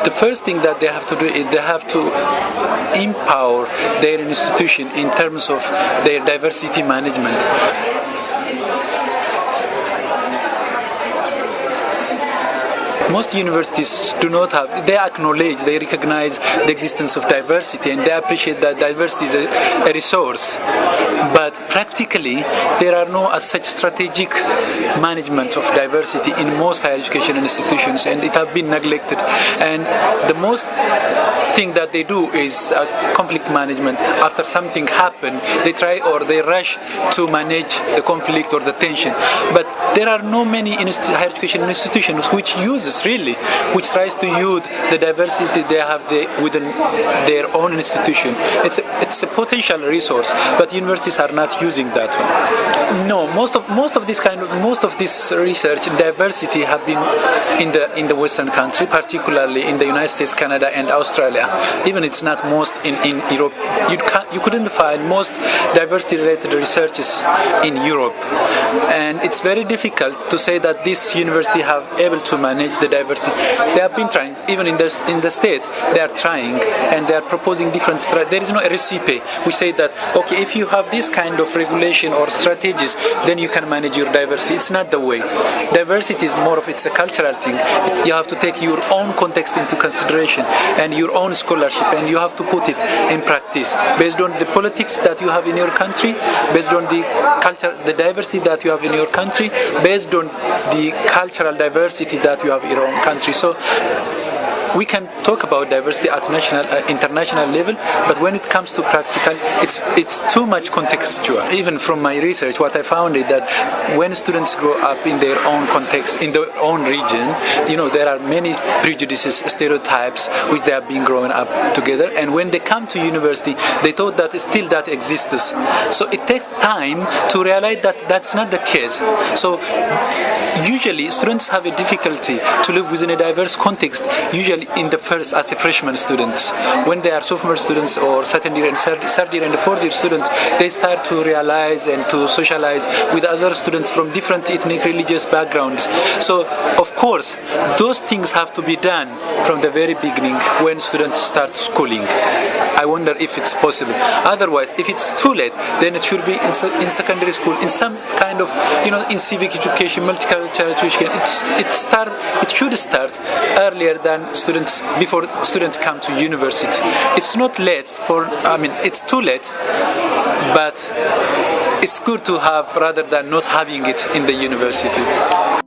the first thing that they have to do is they have to empower their institution in terms of their diversity management. Most universities do not have, they acknowledge, they recognize the existence of diversity, and they appreciate that diversity is a resource. But practically, there are no as such strategic management of diversity in most higher education institutions, and it has been neglected. And the most thing that they do is conflict management. After something happened, they try or they rush to manage the conflict or the tension. But there are no many higher education institutions which tries to use the diversity they have within their own institution. It's a potential resource, but universities are not using that one. No, most of this research in diversity have been in the Western country, particularly in the United States, Canada, and Australia. Even it's not most in Europe. You couldn't find most diversity-related researches in Europe, and it's very difficult to say that this university have able to manage the diversity. They have been trying, even in the state, they are trying, and they are proposing different strategies. There is no recipe. We say that, okay, if you have this kind of regulation or strategies, then you can manage your diversity. It's not the way. Diversity is more of, it's a cultural thing. You have to take your own context into consideration and your own scholarship, and you have to put it in practice based on the politics that you have in your country, based on the culture, the diversity that you have in your country, based on the cultural diversity that you have in your own country. So we can talk about diversity at national, international level, but when it comes to practical, it's too much contextual. Even from my research, what I found is that when students grow up in their own context, in their own region, there are many prejudices, stereotypes, which they have been growing up together. And when they come to university, they thought that still that exists. So it takes time to realize that that's not the case. So usually students have a difficulty to live within a diverse context, usually in the first, as a freshman students. When they are sophomore students or second year and third year and fourth year students, they start to realize and to socialize with other students from different ethnic, religious backgrounds. So, of course, those things have to be done from the very beginning when students start schooling. I wonder if it's possible. Otherwise, if it's too late, then it should be in secondary school, in some kind of, in civic education, multicultural education. It should start earlier than before students come to university. It's not late it's too late, but it's good to have rather than not having it in the university.